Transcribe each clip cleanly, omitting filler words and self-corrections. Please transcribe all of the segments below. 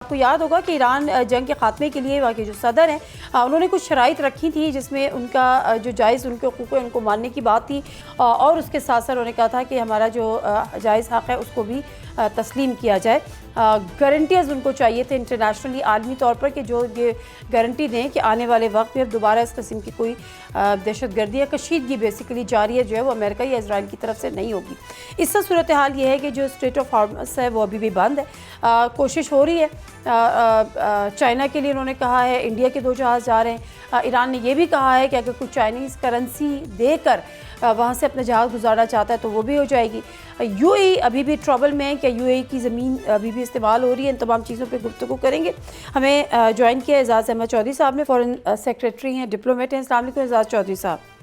آپ کو یاد ہوگا کہ ایران جنگ کے خاتمے کے لیے وہاں کے جو صدر ہیں انہوں نے کچھ شرائط رکھی تھی، جس میں ان کا جو جائز ان کے حقوق ہے ان کو ماننے کی بات تھی، اور اس کے ساتھ ساتھ انہوں نے کہا تھا کہ ہمارا جو جائز حق ہے اس کو بھی تسلیم کیا جائے۔ گارنٹیز ان کو چاہیے تھے انٹرنیشنلی، عالمی طور پر، کہ جو یہ گارنٹی دیں کہ آنے والے وقت میں اب دوبارہ اس قسم کی کوئی دہشت گردی یا کشیدگی بیسیکلی جاری ہے جو ہے وہ امریکہ یا اسرائیل کی طرف سے نہیں ہوگی۔ اس سے صورتحال یہ ہے کہ جو اسٹریٹ آف ہارمز ہے وہ ابھی بھی بند ہے، کوشش ہو رہی ہے۔ چائنا کے لیے انہوں نے کہا ہے، انڈیا کے 2 جہاز جا رہے ہیں۔ ایران نے یہ بھی کہا ہے کہ اگر کوئی چائنیز کرنسی دے کر وہاں سے اپنا جہاز گزارنا چاہتا ہے تو وہ بھی ہو جائے گی۔ یو اے ای ابھی بھی ٹربل میں ہے، کہ یو اے ای کی زمین ابھی بھی استعمال ہو رہی ہے۔ ان تمام چیزوں پہ گفتگو کریں گے۔ ہمیں جوائن کیا اعزاز احمد چودھری صاحب نے، فورن سیکریٹری ہیں، ڈپلومیٹ ہیں۔ السلام علیکم اعزاز چودھری صاحب۔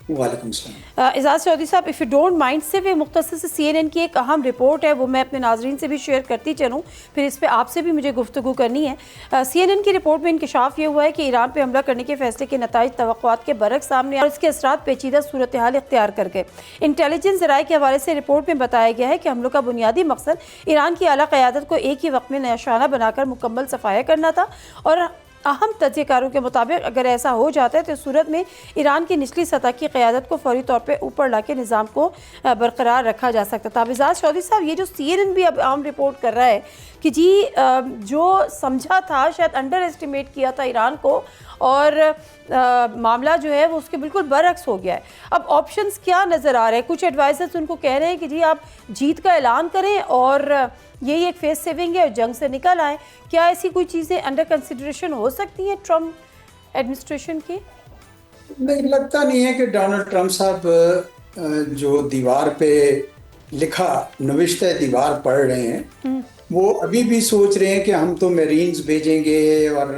وعلیکم السلام۔ اعزاز چودھری صاحب، اف یو ڈونٹ مائنڈ، صرف ایک مختصر سے سی این این کی ایک اہم رپورٹ ہے، وہ میں اپنے ناظرین سے بھی شیئر کرتی چلوں، پھر اس پہ آپ سے بھی مجھے گفتگو کرنی ہے۔ سی این این کی رپورٹ میں انکشاف یہ ہوا ہے کہ ایران پہ حملہ کرنے کے فیصلے کے نتائج توقعات کے برعکس سامنے اور اس کے اثرات پیچیدہ صورتحال اختیار کر گئے۔ انٹیلیجنس ذرائع کے حوالے سے رپورٹ میں بتایا گیا ہے کہ حملوں کا بنیادی مقصد ایران کی اعلیٰ قیادت کو ایک ہی وقت میں نشانہ بنا کر مکمل صفایا کرنا تھا، اور اہم تجزیہ کاروں کے مطابق اگر ایسا ہو جاتا ہے تو اس صورت میں ایران کی نچلی سطح کی قیادت کو فوری طور پہ اوپر لا کے نظام کو برقرار رکھا جا سکتا تھا۔ اعزاز چودھری صاحب، یہ جو سی این این بھی اب عام رپورٹ کر رہا ہے کہ جی جو سمجھا تھا، شاید انڈر ایسٹیمیٹ کیا تھا ایران کو، اور معاملہ جو ہے وہ اس کے بالکل برعکس ہو گیا ہے۔ اب آپشنز کیا نظر آ رہے ہیں؟ کچھ ایڈوائزرز ان کو کہہ رہے ہیں کہ جی آپ جیت کا اعلان کریں اور یہی ایک فیس سیونگ ہے اور جنگ سے نکل آئیں۔ کیا ایسی کوئی چیزیں انڈر کنسیڈریشن ہو سکتی ہیں ٹرمپ ایڈمنسٹریشن کی؟ نہیں، لگتا نہیں ہے کہ ڈونلڈ ٹرمپ صاحب جو دیوار پہ لکھا نوشتہ دیوار پڑھ رہے ہیں، وہ ابھی بھی سوچ رہے ہیں کہ ہم تو میرینز بھیجیں گے اور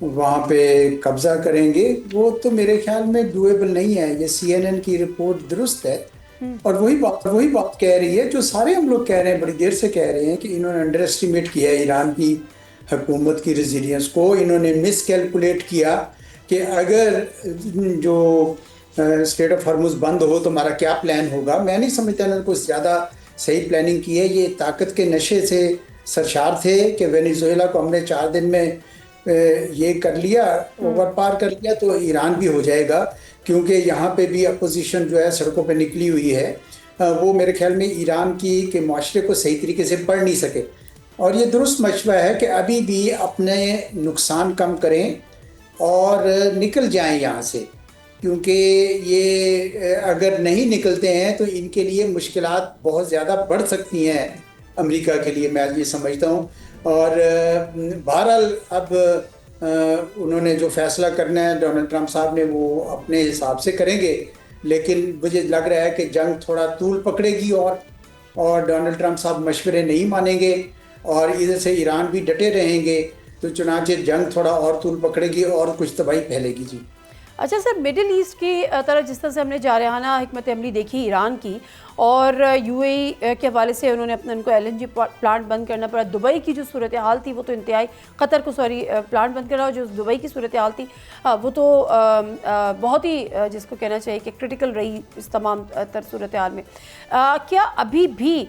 وہاں پہ قبضہ کریں گے۔ وہ تو میرے خیال میں ڈویبل نہیں ہے۔ یہ سی این این کی رپورٹ درست ہے، اور وہی بات کہہ رہی ہے جو سارے ہم لوگ کہہ رہے ہیں، بڑی دیر سے کہہ رہے ہیں، کہ انہوں نے انڈر ایسٹیمیٹ کیا ہے ایران کی حکومت کی ریزیلینس کو۔ انہوں نے مس کیلکولیٹ کیا کہ اگر جو اسٹریٹ آف ہارمز بند ہو تو ہمارا کیا پلان ہوگا۔ میں نہیں سمجھتا انہوں نے کچھ زیادہ صحیح پلاننگ کی ہے۔ یہ طاقت کے نشے سے سرشار تھے کہ وینیزویلا کو ہم نے 4 دن میں یہ کر لیا، اوور پار کر لیا، تو ایران بھی ہو جائے گا، کیونکہ یہاں پہ بھی اپوزیشن جو ہے سڑکوں پہ نکلی ہوئی ہے۔ وہ میرے خیال میں ایران کی کے معاشرے کو صحیح طریقے سے پڑھ نہیں سکے، اور یہ درست مشورہ ہے کہ ابھی بھی اپنے نقصان کم کریں اور نکل جائیں یہاں سے، کیونکہ یہ اگر نہیں نکلتے ہیں تو ان کے لیے مشکلات بہت زیادہ بڑھ سکتی ہیں امریکہ کے لیے، میں یہ سمجھتا ہوں۔ اور بہرحال اب انہوں نے جو فیصلہ کرنا ہے ڈونلڈ ٹرمپ صاحب نے، وہ اپنے حساب سے کریں گے، لیکن مجھے لگ رہا ہے کہ جنگ تھوڑا طول پکڑے گی، اور ڈونلڈ ٹرمپ صاحب مشورے نہیں مانیں گے، اور ادھر سے ایران بھی ڈٹے رہیں گے، تو چنانچہ جنگ تھوڑا اور طول پکڑے گی اور کچھ تباہی پھیلے گی۔ جی اچھا سر، مڈل ایسٹ کی طرف جس طرح سے ہم نے جارحانہ حکمت عملی دیکھی ایران کی، اور یو اے ای کے حوالے سے انہوں نے ان کو ایل این جی پلانٹ بند کرنا پڑا۔ دبئی کی جو صورتحال تھی وہ تو انتہائی، قطر کو پلانٹ بند کرنا، اور جو دبئی کی صورتحال تھی وہ تو بہت ہی جس کو کہنا چاہیے کہ کرٹیکل رہی اس تمام تر صورتحال میں۔ کیا ابھی بھی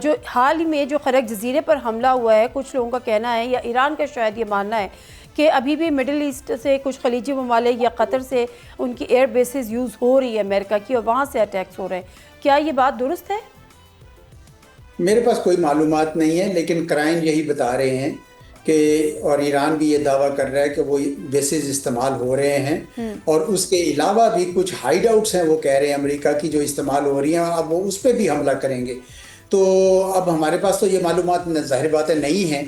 جو حال ہی میں جو خرق جزیرے پر حملہ ہوا ہے، کچھ لوگوں کا کہنا ہے، یا ایران کا شاید یہ ماننا ہے کہ ابھی بھی مڈل ایسٹ سے کچھ خلیجی ممالک یا قطر سے ان کی ایئر بیسز یوز ہو رہی ہے امریکہ کی، اور وہاں سے اٹیکس ہو رہے ہیں، کیا یہ بات درست ہے؟ میرے پاس کوئی معلومات نہیں ہے، لیکن کرائم یہی بتا رہے ہیں کہ، اور ایران بھی یہ دعویٰ کر رہا ہے کہ وہ بیسز استعمال ہو رہے ہیں، اور اس کے علاوہ بھی کچھ ہائیڈ آؤٹس ہیں، وہ کہہ رہے ہیں امریکہ کی، جو استعمال ہو رہی ہیں، اب وہ اس پہ بھی حملہ کریں گے۔ تو اب ہمارے پاس تو یہ معلومات ظاہر باتیں نہیں ہیں،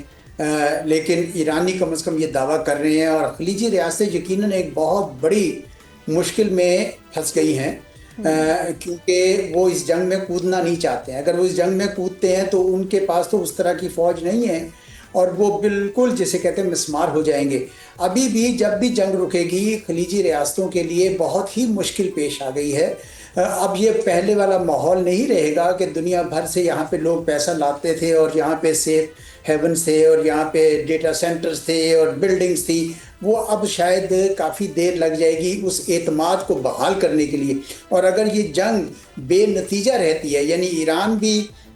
لیکن ایرانی کم از کم یہ دعویٰ کر رہے ہیں، اور خلیجی ریاستیں یقیناً ایک بہت بڑی مشکل میں پھنس گئی ہیں، کیونکہ وہ اس جنگ میں کودنا نہیں چاہتے ہیں۔ اگر وہ اس جنگ میں کودتے ہیں تو ان کے پاس تو اس طرح کی فوج نہیں ہے، اور وہ بالکل جسے کہتے ہیں مسمار ہو جائیں گے۔ ابھی بھی جب بھی جنگ رکے گی، خلیجی ریاستوں کے لیے بہت ہی مشکل پیش آ گئی ہے۔ اب یہ پہلے والا ماحول نہیں رہے گا کہ دنیا بھر سے یہاں پہ لوگ پیسہ لاتے تھے، اور یہاں پہ سیف ہیونز تھے، اور یہاں پہ ڈیٹا سینٹرز تھے اور بلڈنگز تھی۔ وہ اب شاید کافی دیر لگ جائے گی اس اعتماد کو بحال کرنے کے لیے، اور اگر یہ جنگ بے نتیجہ رہتی ہے، یعنی ایران بھی